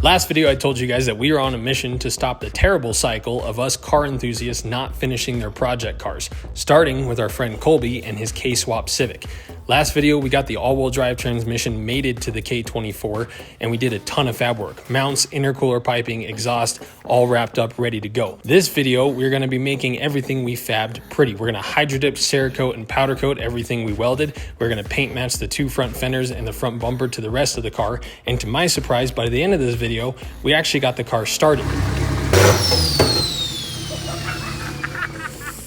Last video I told you guys that we are on a mission to stop the terrible cycle of us car enthusiasts not finishing their project cars, starting with our friend Colby and his K-Swap Civic. Last video we got the all-wheel drive transmission mated to the K24 and we did a ton of fab work. Mounts, intercooler piping, exhaust, all wrapped up, ready to go. This video we're going to be making everything we fabbed pretty. We're going to hydrodip, cerakote, and powder coat everything we welded. We're going to paint match the two front fenders and the front bumper to the rest of the car, and to my surprise, by the end of this video, we actually got the car started.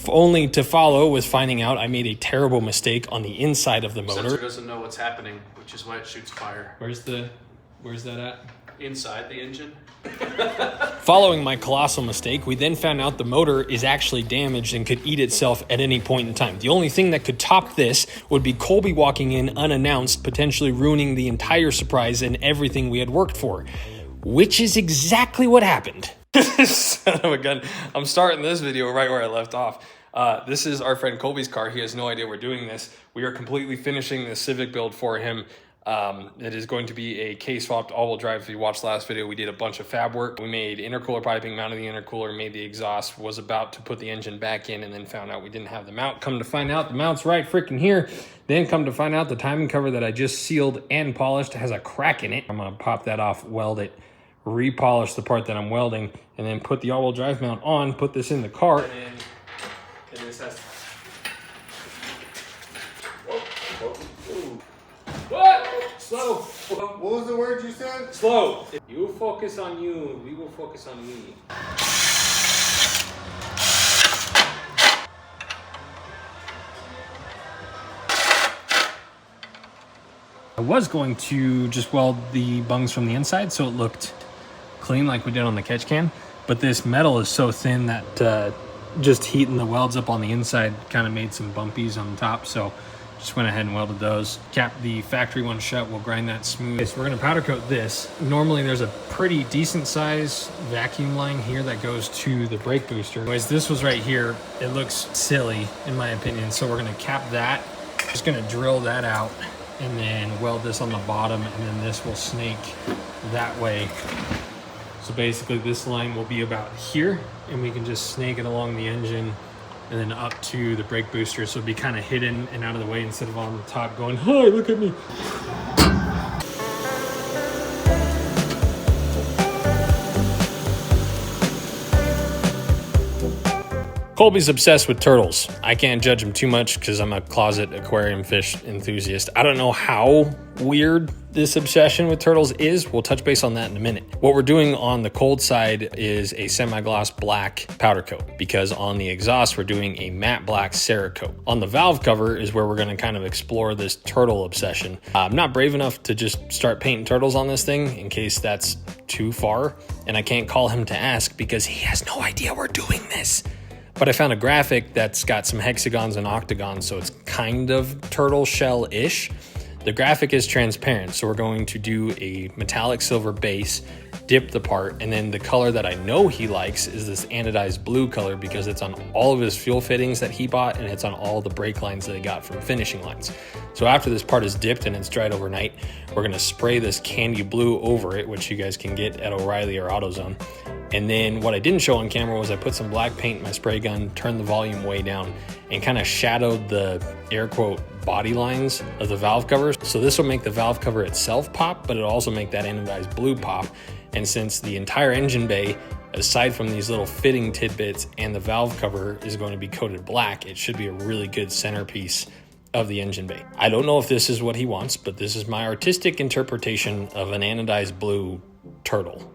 Only to follow with finding out I made a terrible mistake on the inside of the motor. Sensor doesn't know what's happening, which is why it shoots fire. Where's that at? Inside the engine. Following my colossal mistake, we then found out the motor is actually damaged and could eat itself at any point in time. The only thing that could top this would be Colby walking in unannounced, potentially ruining the entire surprise and everything we had worked for, which is exactly what happened. Son of a gun. I'm starting this video right where I left off. This is our friend Colby's car. He has no idea we're doing this. We are completely finishing the Civic build for him. It is going to be a K-swapped all-wheel drive. If you watched last video, we did a bunch of fab work. We made intercooler piping, mounted the intercooler, made the exhaust, was about to put the engine back in, and then found out we didn't have the mount. Come to find out, the mount's right freaking here. Then come to find out the timing cover that I just sealed and polished has a crack in it. I'm gonna pop that off, weld it, repolish the part that I'm welding, and then put the all-wheel drive mount on, put this in the car, and this has to... What? Slow. What was the word you said? Slow. You focus on you, we will focus on me. I was going to just weld the bungs from the inside so it looked clean like we did on the catch can, but this metal is so thin that just heating the welds up on the inside kind of made some bumpies on the top, so just went ahead and welded those. Capped the factory one shut. We'll grind that smooth. Okay, so we're gonna powder coat this. Normally there's a pretty decent size vacuum line here that goes to the brake booster. Anyways, this was right here. It looks silly in my opinion, so we're gonna cap that. Just gonna drill that out and then weld this on the bottom, and then this will snake that way. So basically this line will be about here, and we can just snake it along the engine and then up to the brake booster, so it'll be kind of hidden and out of the way instead of on the top going, hi, look at me. Colby's obsessed with turtles. I can't judge him too much because I'm a closet aquarium fish enthusiast. I don't know how weird this obsession with turtles is. We'll touch base on that in a minute. What we're doing on the cold side is a semi-gloss black powder coat, because on the exhaust we're doing a matte black cerakote. On the valve cover is where we're going to kind of explore this turtle obsession. I'm not brave enough to just start painting turtles on this thing in case that's too far, and I can't call him to ask because he has no idea we're doing this. But I found a graphic that's got some hexagons and octagons, so it's kind of turtle shell-ish. The graphic is transparent, so we're going to do a metallic silver base, dip the part, and then the color that I know he likes is this anodized blue color because it's on all of his fuel fittings that he bought, and it's on all the brake lines that he got from finishing lines. So after this part is dipped and it's dried overnight, we're gonna spray this candy blue over it, which you guys can get at O'Reilly or AutoZone. And then what I didn't show on camera was I put some black paint in my spray gun, turned the volume way down, and kind of shadowed the air quote body lines of the valve covers. So this will make the valve cover itself pop, but it'll also make that anodized blue pop. And since the entire engine bay, aside from these little fitting tidbits and the valve cover, is going to be coated black, it should be a really good centerpiece of the engine bay. I don't know if this is what he wants, but this is my artistic interpretation of an anodized blue turtle.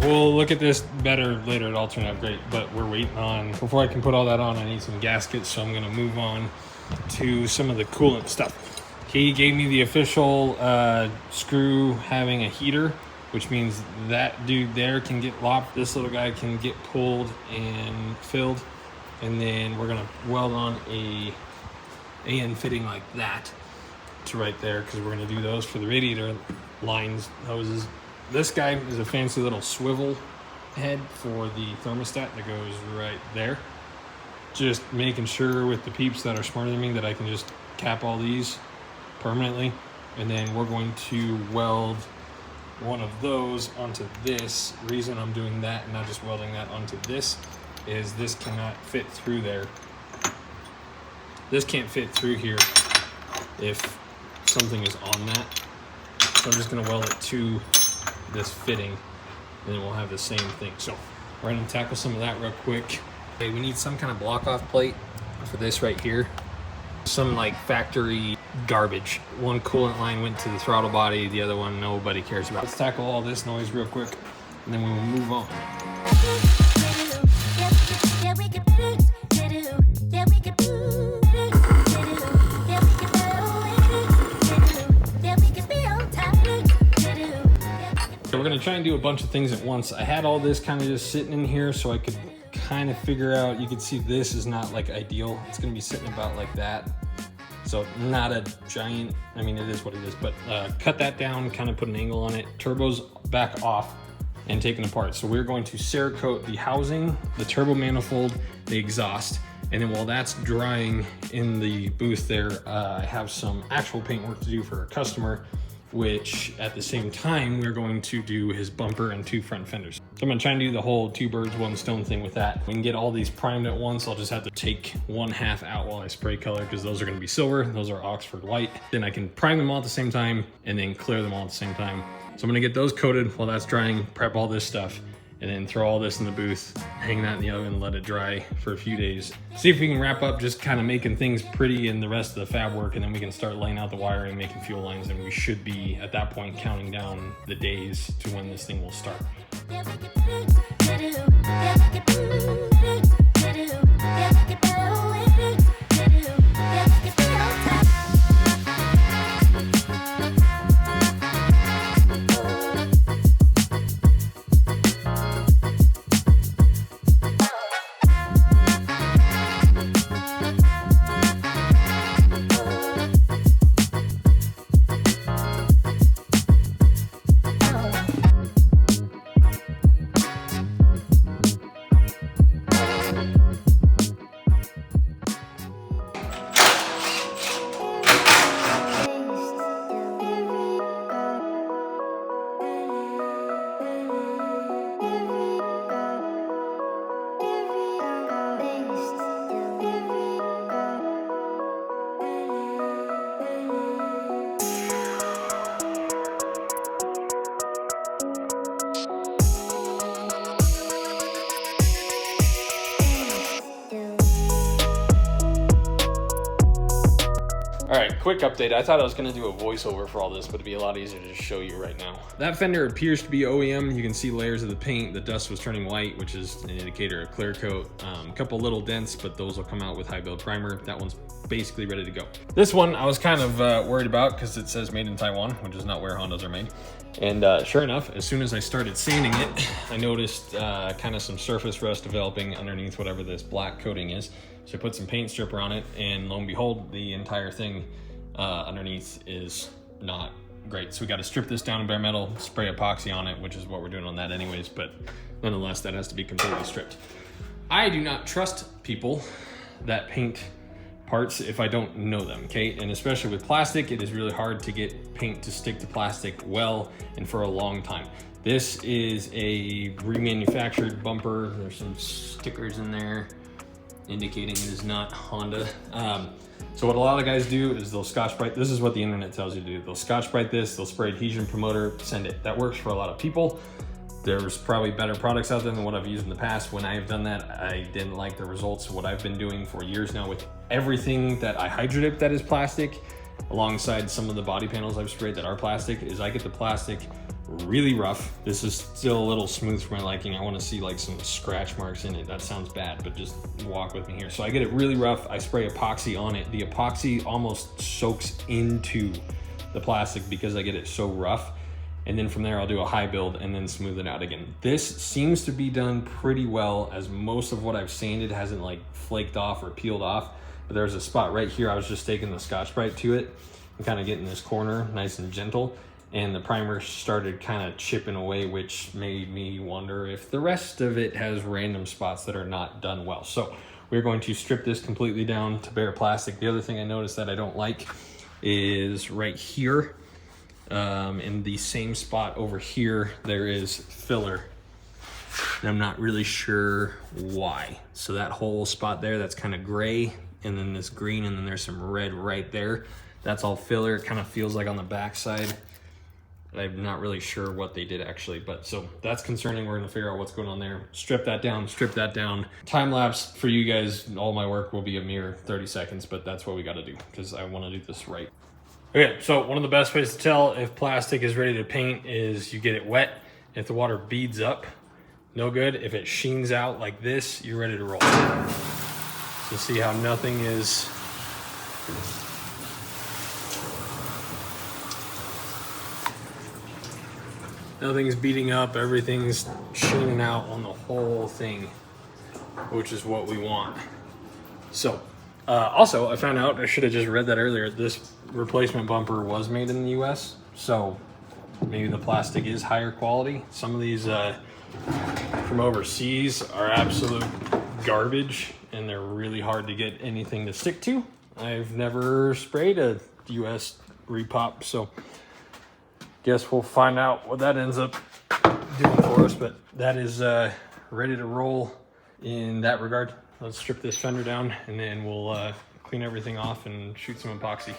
We'll look at this better later. It all turned out great, but we're waiting on, before I can put all that on, I need some gaskets, so I'm gonna move on to some of the coolant stuff. He gave me the official screw having a heater, which means that dude there can get lopped. This little guy can get pulled and filled. And then we're gonna weld on a AN fitting like that to right there, because we're gonna do those for the radiator lines, hoses, This guy is a fancy little swivel head for the thermostat that goes right there. Just making sure with the peeps that are smarter than me that I can just cap all these permanently. And then we're going to weld one of those onto this. Reason I'm doing that and not just welding that onto this is this cannot fit through there. This can't fit through here if something is on that. So I'm just gonna weld it to this fitting and then we'll have the same thing. So we're gonna tackle some of that real quick. Okay, we need some kind of block off plate for this right here. Some like factory garbage. One coolant line went to the throttle body, the other one nobody cares about. Let's tackle all this noise real quick and then we will move on. So we're gonna try and do a bunch of things at once. I had all this kind of just sitting in here so I could kind of figure out, you can see this is not like ideal. It's gonna be sitting about like that. So not a giant, I mean, it is what it is, but cut that down, kind of put an angle on it. Turbo's back off and taken apart. So we're going to cerakote the housing, the turbo manifold, the exhaust. And then while that's drying in the booth there, I have some actual paint work to do for a customer, which at the same time, we're going to do his bumper and 2 front fenders. So I'm gonna try and do the whole 2 birds, 1 stone thing with that. We can get all these primed at once. I'll just have to take 1/2 out while I spray color because those are gonna be silver. Those are Oxford white. Then I can prime them all at the same time and then clear them all at the same time. So I'm gonna get those coated while that's drying, prep all this stuff, and then throw all this in the booth, hang that in the oven, let it dry for a few days. See if we can wrap up just kind of making things pretty in the rest of the fab work, and then we can start laying out the wiring, making fuel lines, and we should be, at that point, counting down the days to when this thing will start. All right, quick update. I thought I was gonna do a voiceover for all this, but it'd be a lot easier to just show you right now. That fender appears to be OEM. You can see layers of the paint. The dust was turning white, which is an indicator of clear coat. A couple little dents, but those will come out with high build primer. That one's basically ready to go. This one I was kind of worried about because it says made in Taiwan, which is not where Hondas are made. And sure enough, as soon as I started sanding it, I noticed kind of some surface rust developing underneath whatever this black coating is. So I put some paint stripper on it, and lo and behold, the entire thing underneath is not great. So we got to strip this down in bare metal, spray epoxy on it, which is what we're doing on that anyways, but nonetheless, that has to be completely stripped. I do not trust people that paint parts if I don't know them, okay? And especially with plastic, it is really hard to get paint to stick to plastic well and for a long time. This is a remanufactured bumper. There's some stickers in there indicating it is not Honda. So what a lot of guys do is they'll Scotch-Brite. This is what the internet tells you to do. They'll Scotch-Brite this, they'll spray adhesion promoter, send it. That works for a lot of people. There's probably better products out there than what I've used in the past. When I have done that, I didn't like the results. What I've been doing for years now with everything that I hydrodip that is plastic, alongside some of the body panels I've sprayed that are plastic, is I get the plastic really rough. This is still a little smooth for my liking. I want to see like some scratch marks in it. That sounds bad, but just walk with me here. So I get it really rough. I spray epoxy on it. The epoxy almost soaks into the plastic because I get it so rough. And then from there, I'll do a high build and then smooth it out again. This seems to be done pretty well, as most of what I've sanded hasn't like flaked off or peeled off. But there's a spot right here. I was just taking the Scotch-Brite to it and kind of getting this corner nice and gentle. and the primer started kind of chipping away, which made me wonder if the rest of it has random spots that are not done well. So we're going to strip this completely down to bare plastic. The other thing I noticed that I don't like is right here, in the same spot over here, there is filler. And I'm not really sure why. So that whole spot there, that's kind of gray, and then this green, and then there's some red right there. That's all filler. It kind of feels like on the back side. I'm not really sure what they did actually, but so that's concerning. We're gonna figure out what's going on there. Strip that down, strip that down. Time lapse for you guys, all my work will be a mere 30 seconds, but that's what we gotta do because I wanna do this right. Okay, so one of the best ways to tell if plastic is ready to paint is you get it wet. If the water beads up, no good. If it sheens out like this, you're ready to roll. So see how nothing is nothing's beating up, everything's sheening out on the whole thing, which is what we want. So, also I found out, I should have just read that earlier, this replacement bumper was made in the US, so maybe the plastic is higher quality. Some of these from overseas are absolute garbage, and they're really hard to get anything to stick to. I've never sprayed a US repop, so guess we'll find out what that ends up doing for us, but that is ready to roll in that regard. Let's strip this fender down, and then we'll clean everything off and shoot some epoxy.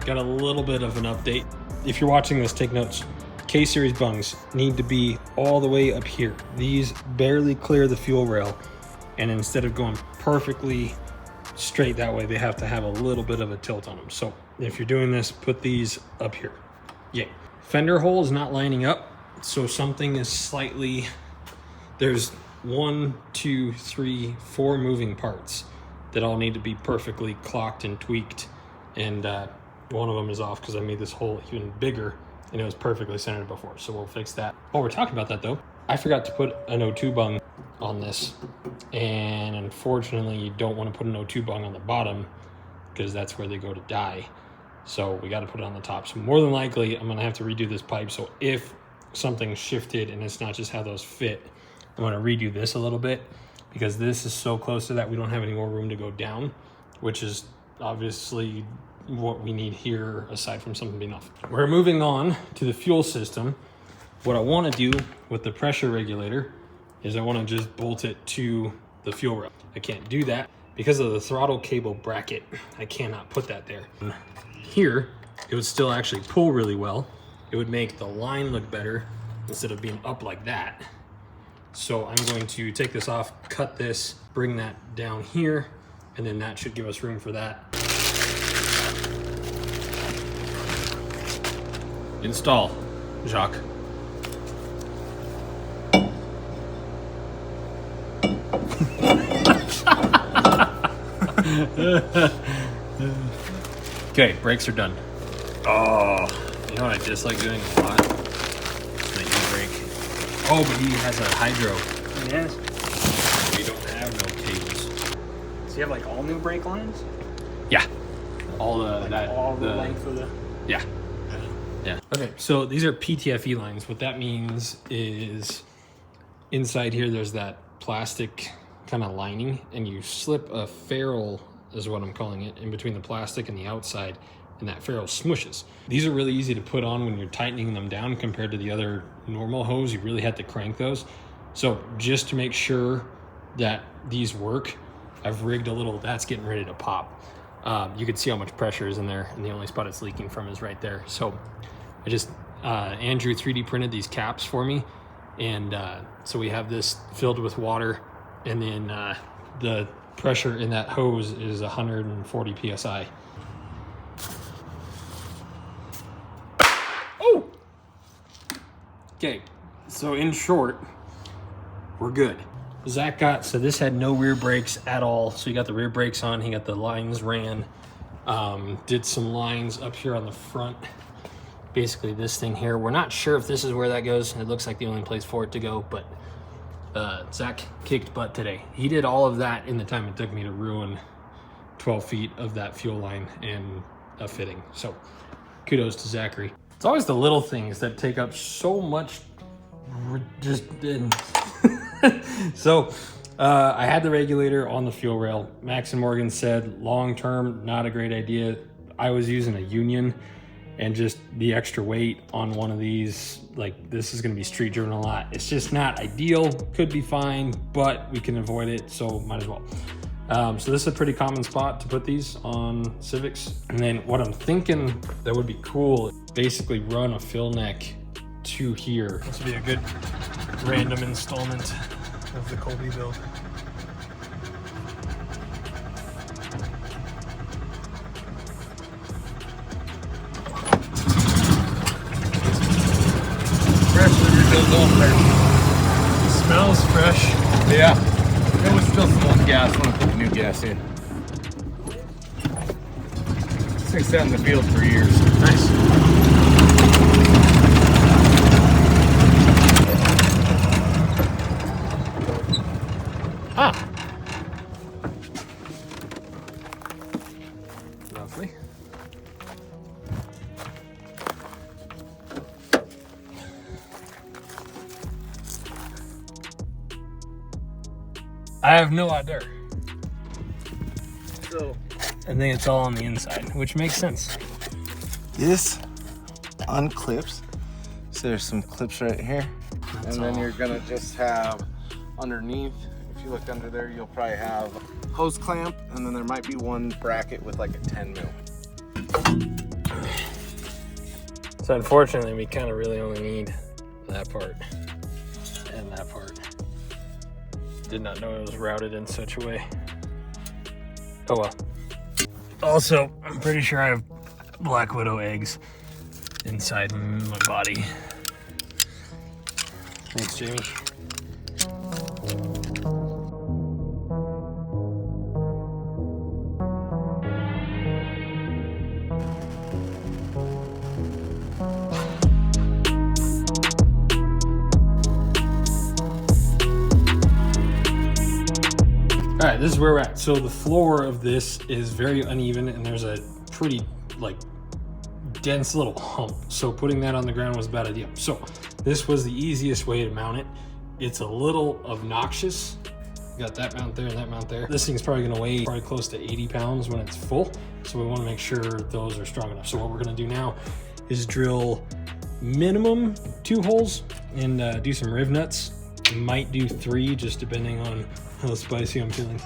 Got a little bit of an update. If you're watching this, take notes. K-series bungs need to be all the way up here. These barely clear the fuel rail, and instead of going perfectly straight that way, they have to have a little bit of a tilt on them. So if you're doing this, put these up here. Yeah. Fender hole is not lining up, so something is slightly, there's 1, 2, 3, 4 moving parts that all need to be perfectly clocked and tweaked, and one of them is off because I made this hole even bigger and it was perfectly centered before, so we'll fix that. While we're talking about that though, I forgot to put an O2 bung on this, and unfortunately you don't want to put an O2 bung on the bottom because that's where they go to die. So we got to put it on the top. So more than likely I'm gonna have to redo this pipe. So if something shifted and it's not just how those fit, I'm gonna redo this a little bit because this is so close to that we don't have any more room to go down, which is obviously what we need here aside from something being off. We're moving on to the fuel system. What I want to do with the pressure regulator is I want to just bolt it to the fuel rail. I can't do that because of the throttle cable bracket. I cannot put that there. Here, it would still actually pull really well. It would make the line look better instead of being up like that. So I'm going to take this off, cut this, bring that down here, and then that should give us room for that. Install, Jacques. Okay, brakes are done. Oh, you know what I dislike doing a lot? The e-brake. Oh, but he has a hydro. Yes. We don't have no cables. So you have like all new brake lines? Yeah. All the Like all the length of the. Yeah. Yeah. Okay, so these are PTFE lines. What that means is inside here there's that plastic kind of lining, and you slip a ferrule, is what I'm calling it, in between the plastic and the outside, and that ferrule smushes. These are really easy to put on when you're tightening them down compared to the other normal hose. You really have to crank those. So just to make sure that these work, I've rigged a little, that's getting ready to pop. You can see how much pressure is in there, and the only spot it's leaking from is right there. So I just, Andrew 3D printed these caps for me, and so we have this filled with water, and then the pressure in that hose is 140 psi. Oh! Okay, so in short, we're good. Zach got, so this had no rear brakes at all. So he got the rear brakes on, he got the lines ran, did some lines up here on the front. Basically this thing here, we're not sure if this is where that goes. It looks like the only place for it to go, but Zach kicked butt today. He did all of that in the time it took me to ruin 12 feet of that fuel line and a fitting. So kudos to Zachary. It's always the little things that take up so much, just didn't. So I had the regulator on the fuel rail. Max and Morgan said long-term, not a great idea. I was using a Union, and just the extra weight on one of these, like this is gonna be street driven a lot. It's just not ideal, could be fine, but we can avoid it, so might as well. So this is a pretty common spot to put these on Civics. And then what I'm thinking that would be cool, basically run a fill neck to here. This would be a good random installment of the Colby build. Fresh rebuild over there. Smells fresh. Yeah. It was still some old gas when I put the new gas in. This thing sat in the field for years. Nice. Ah. Lovely. I have no idea. So I think it's all on the inside, which makes sense. this unclips. So there's some clips right here. That's and then all. you're gonna just have underneath, if you look under there, you'll probably have hose clamp, and then there might be one bracket with like a 10 mil. So unfortunately, we kind of really only need that part and that part. Did not know it was routed in such a way. Oh well. Also, I'm pretty sure I have Black Widow eggs inside my body. Thanks, Jamie. All right, this is where we're at. So the floor of this is very uneven, and there's a pretty like dense little hump. So putting that on the ground was a bad idea. So this was the easiest way to mount it. It's a little obnoxious. Got that mount there and that mount there. This thing's probably gonna weigh probably close to 80 pounds when it's full. So we wanna make sure those are strong enough. So what we're gonna do now is drill minimum 2 holes and do some riv nuts. Might do 3, just depending on how spicy I'm feeling.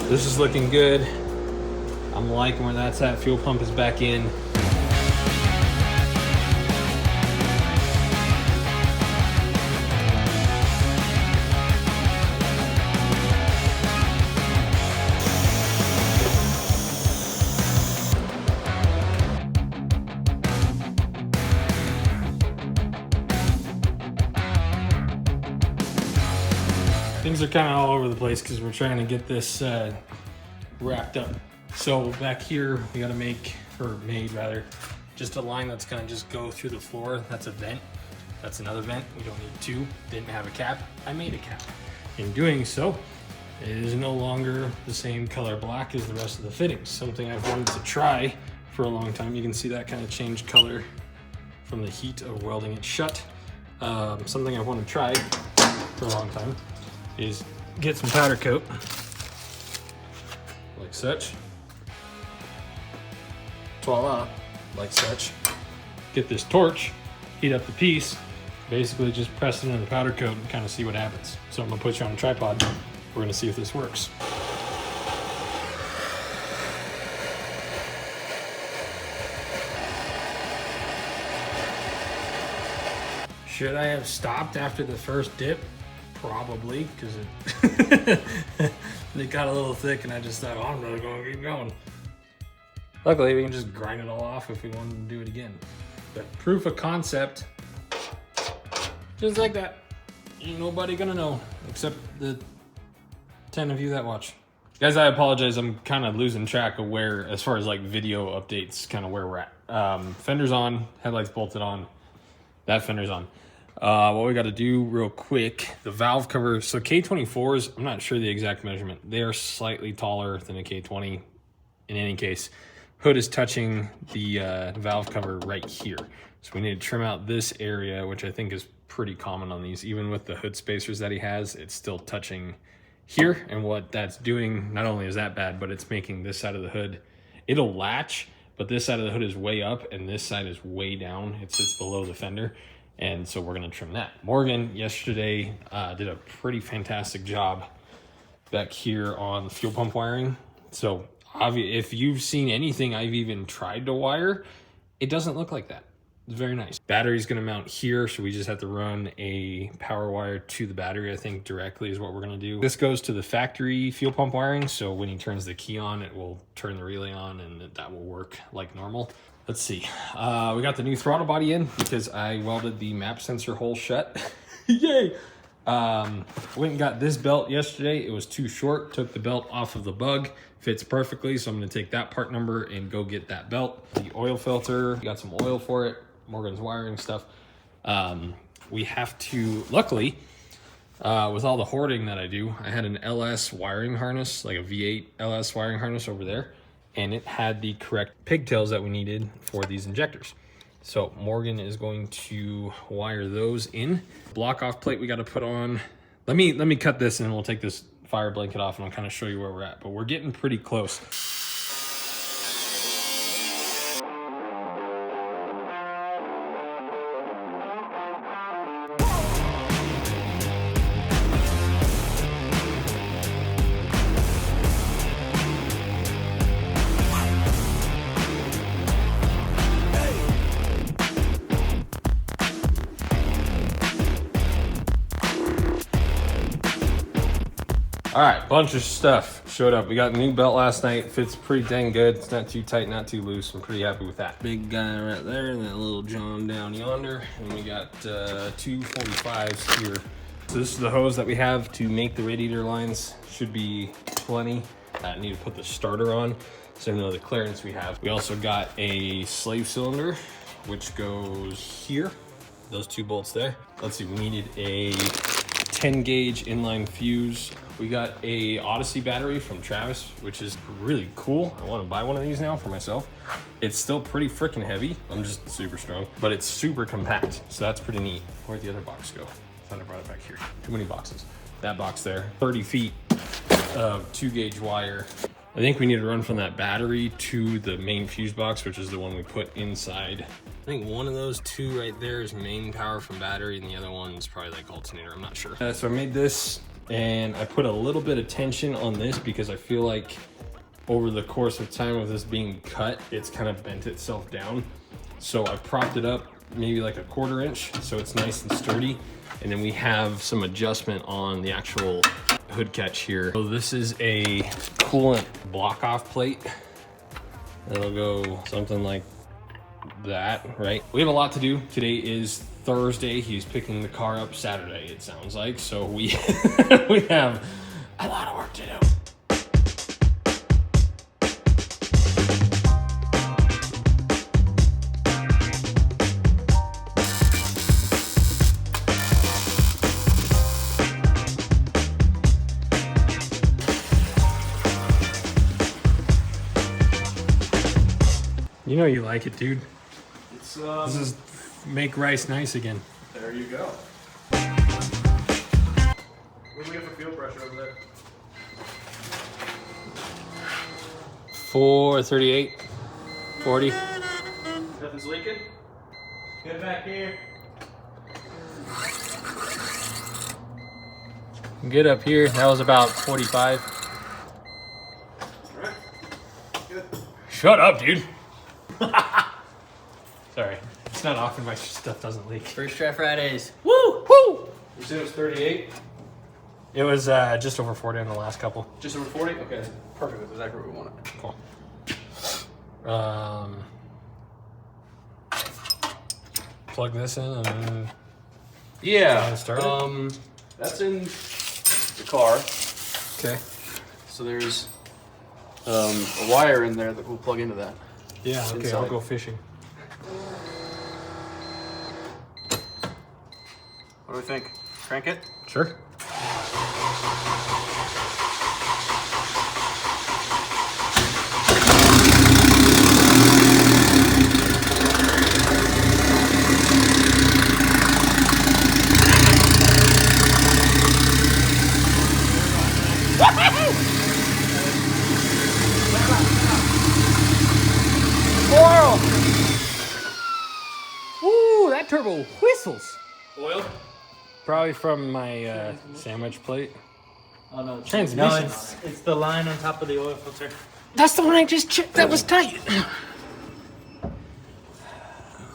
This is looking good. I'm liking where that's at. Fuel pump is back in. are kind of all over the place because we're trying to get this wrapped up. So back here, we got to make, or made rather, just a line that's gonna just go through the floor. That's a vent. That's another vent. We don't need two. Didn't have a cap. I made a cap. In doing so, it is no longer the same color black as the rest of the fittings. Something I've wanted to try for a long time. You can see that kind of changed color from the heat of welding it shut. Something I've wanted to try for a long time is get some powder coat, like such. Voila, like such. Get this torch, heat up the piece, basically just press it in the powder coat and kind of see what happens. So I'm gonna put you on a tripod. We're gonna see if this works. Should I have stopped after the first dip? Probably, because it got a little thick and I just thought, oh, I'm really gonna keep going. Luckily, we can just grind it all off if we wanted to do it again. But proof of concept, just like that. Ain't nobody gonna know, except the 10 of you that watch. Guys, I apologize, I'm kind of losing track of where, as far as like video updates, kind of where we're at. Fender's on, headlights bolted on, that fender's on. What we got to do real quick, the valve cover. So K24s, I'm not sure the exact measurement. They are slightly taller than a K20. In any case, hood is touching the valve cover right here. So we need to trim out this area, which I think is pretty common on these. Even with the hood spacers that he has, it's still touching here. And what that's doing, not only is that bad, but it's making this side of the hood, it'll latch, but this side of the hood is way up and this side is way down. It sits below the fender. And so we're gonna trim that. Morgan yesterday did a pretty fantastic job back here on the fuel pump wiring. So if you've seen anything I've even tried to wire, it doesn't look like that. It's very nice. Battery's gonna mount here, so we just have to run a power wire to the battery, I think directly is what we're gonna do. This goes to the factory fuel pump wiring, so when he turns the key on, it will turn the relay on and that will work like normal. Let's see, we got the new throttle body in because I welded the map sensor hole shut. Yay! Went and got this belt yesterday. It was too short, took the belt off of the bug, fits perfectly, so I'm gonna take that part number and go get that belt. The oil filter, got some oil for it, Morgan's wiring stuff. We have to, luckily, with all the hoarding that I do, I had an LS wiring harness, like a V8 LS wiring harness over there, and it had the correct pigtails that we needed for these injectors. So Morgan is going to wire those in. Block off plate we got to put on. Let me cut this and we'll take this fire blanket off and I'll kind of show you where we're at, but we're getting pretty close. All right, bunch of stuff showed up. We got a new belt last night. Fits pretty dang good. It's not too tight, not too loose. I'm pretty happy with that. Big guy right there, and that little John down yonder. And we got two 45s here. So this is the hose that we have to make the radiator lines. Should be plenty. I need to put the starter on so I know the clearance we have. We also got a slave cylinder, which goes here. Those two bolts there. Let's see, we needed a 10 gauge inline fuse. We got a Odyssey battery from Travis, which is really cool. I want to buy one of these now for myself. It's still pretty freaking heavy. I'm just super strong, but it's super compact. So that's pretty neat. Where'd the other box go? I thought I brought it back here. Too many boxes. That box there, 30 feet of 2 gauge wire. I think we need to run from that battery to the main fuse box, which is the one we put inside. I think one of those two right there is main power from battery and the other one's probably like alternator, I'm not sure. So I made this and I put a little bit of tension on this because I feel like over the course of time of this being cut, it's kind of bent itself down. So I propped it up maybe like a 1/4 inch so it's nice and sturdy. And then we have some adjustment on the actual hood catch here. So this is a coolant block off plate. It'll go something like that, right? We have a lot to do. Today is Thursday. He's picking the car up Saturday, it sounds like. So we we have a lot of work to do. You know you like it, dude. It's This is make rice nice again. there you go. What do we have for fuel pressure over there? 438, 40. Nothing's leaking? Get back here. Get up here. That was about 45. Alright. Good. Shut up, dude. Sorry. It's not often my stuff doesn't leak. First try Fridays. Woo! Woo! You said it was 38? It was just over 40 on the last couple. Just over 40? Okay, that's perfect. That's exactly what we wanted. Cool. Plug this in and Yeah. Start it? That's in the car. okay. So there's a wire in there that we'll plug into that. Yeah. Okay. Inside. I'll go fishing. What do we think? Crank it? Sure. Ooh, that turbo whistles. Oil? Probably from my sandwich plate. Oh no, Transmission. No, it's the line on top of the oil filter. That's the one I just checked. That was tight.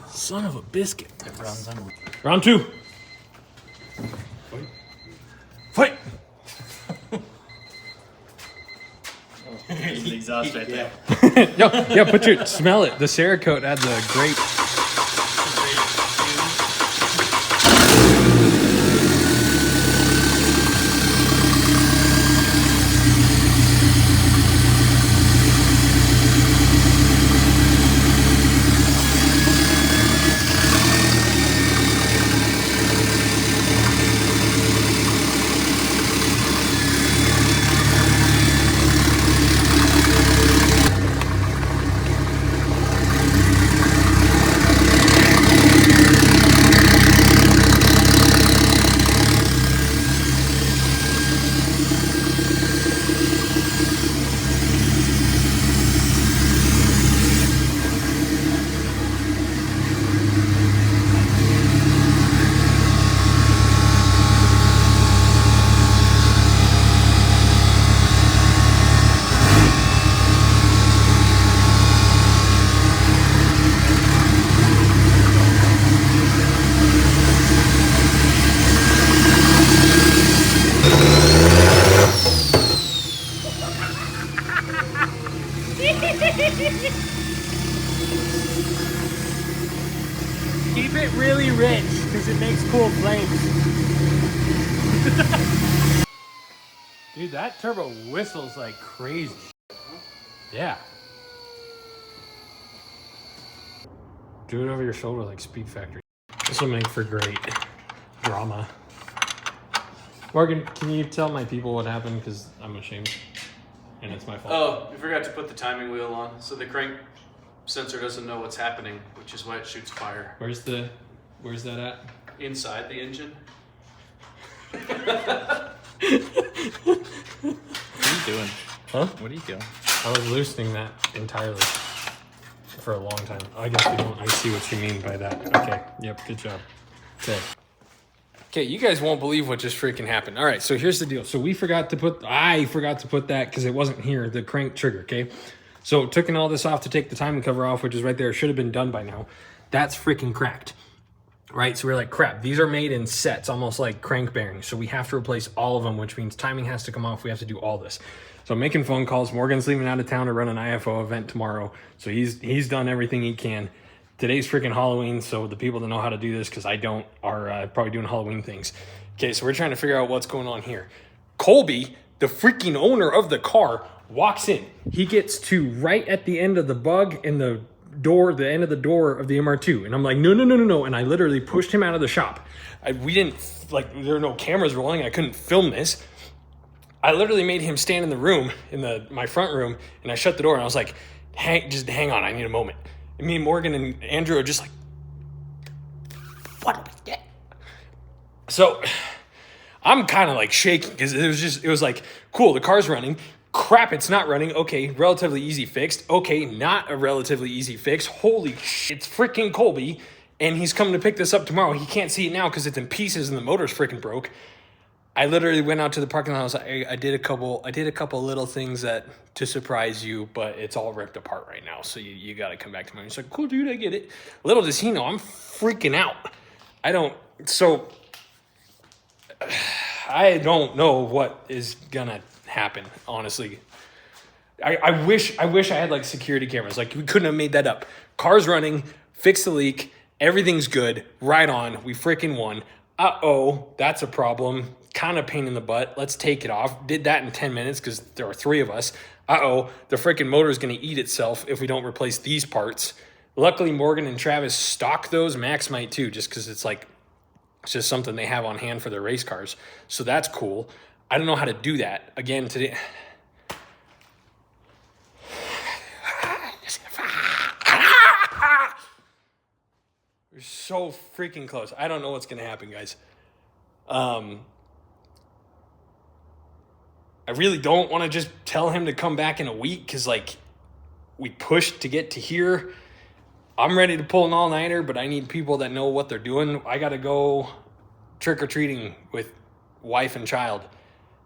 Son of a biscuit. It runs on. Round two. Fight. There's an exhaust right there. Yeah, smell it. The Cerakote adds a great. Keep it really rich because it makes cool flames. Dude, that turbo whistles like crazy. Yeah. Do it over your shoulder like Speed Factory. This will make for great drama. Morgan, can you tell my people what happened? Because I'm ashamed. And it's my fault. Oh, we forgot to put the timing wheel on, so the crank sensor doesn't know what's happening, which is why it shoots fire. Where's that at? Inside the engine. What are you doing? Huh? What are you doing? I was loosening that entirely for a long time. I guess we don't. I see what you mean by that. Okay. Yep. Good job. Okay. Okay, you guys won't believe what just freaking happened. All right, so here's the deal. So I forgot to put that because it wasn't here, the crank trigger, okay? So taking all this off to take the timing cover off, which is right there, should have been done by now. That's freaking cracked, right? So we're like, crap, these are made in sets, almost like crank bearings. So we have to replace all of them, which means timing has to come off. We have to do all this. So I'm making phone calls. Morgan's leaving out of town to run an IFO event tomorrow. So he's done everything he can. Today's freaking Halloween, so the people that know how to do this, because I don't, are probably doing Halloween things. Okay, so we're trying to figure out what's going on here. Colby, the freaking owner of the car, walks in. He gets to right at the end of the bug in the door, the end of the door of the MR2. And I'm like, no. And I literally pushed him out of the shop. We didn't, like, there were no cameras rolling. I couldn't film this. I literally made him stand in the room, my front room, and I shut the door and I was like, just hang on, I need a moment. And me and Morgan and Andrew are just like, what do we get? So I'm kind of like shaking because it was like, cool, the car's running. Crap, it's not running. Okay, relatively easy fixed. Okay, not a relatively easy fix. Holy shit, it's freaking Colby, and he's coming to pick this up tomorrow. He can't see it now because it's in pieces and the motor's freaking broke. I literally went out to the parking lot. I was like, I did a couple little things to surprise you, but it's all ripped apart right now. So you got to come back to me. He's like, cool, dude, I get it. Little does he know, I'm freaking out. I don't know what is gonna happen, honestly. I wish I had like security cameras. Like, we couldn't have made that up. Car's running, fix the leak, everything's good, right on. We freaking won. Uh-oh, that's a problem. Kind of pain in the butt. Let's take it off. Did that in 10 minutes because there are 3 of us. Uh-oh, the freaking motor is going to eat itself if we don't replace these parts. Luckily, Morgan and Travis stock those. Max might too, just because it's just something they have on hand for their race cars. So that's cool. I don't know how to do that. Again, today... We're so freaking close. I don't know what's going to happen, guys. I really don't want to just tell him to come back in a week because, like, we pushed to get to here. I'm ready to pull an all-nighter, but I need people that know what they're doing. I got to go trick-or-treating with wife and child.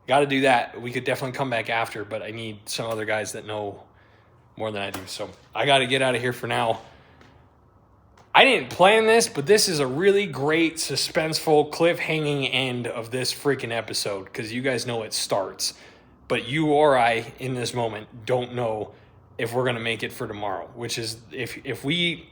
Got to do that. We could definitely come back after, but I need some other guys that know more than I do. So I got to get out of here for now. I didn't plan this, but this is a really great, suspenseful, cliffhanging end of this freaking episode because you guys know it starts. But you or I, in this moment, don't know if we're going to make it for tomorrow, which is if we...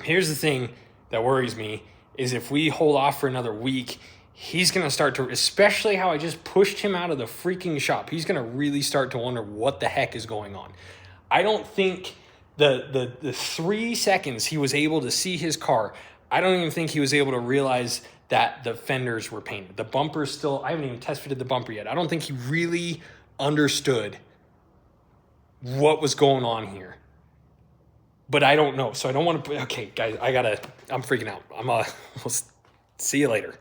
Here's the thing that worries me, is if we hold off for another week, he's going to start to... Especially how I just pushed him out of the freaking shop. He's going to really start to wonder what the heck is going on. I don't think... The 3 seconds he was able to see his car, I don't even think he was able to realize that the fenders were painted. The bumper's still, I haven't even test fitted the bumper yet. I don't think he really understood what was going on here. But I don't know. So I don't want to, okay, guys, I'm freaking out. We'll see you later.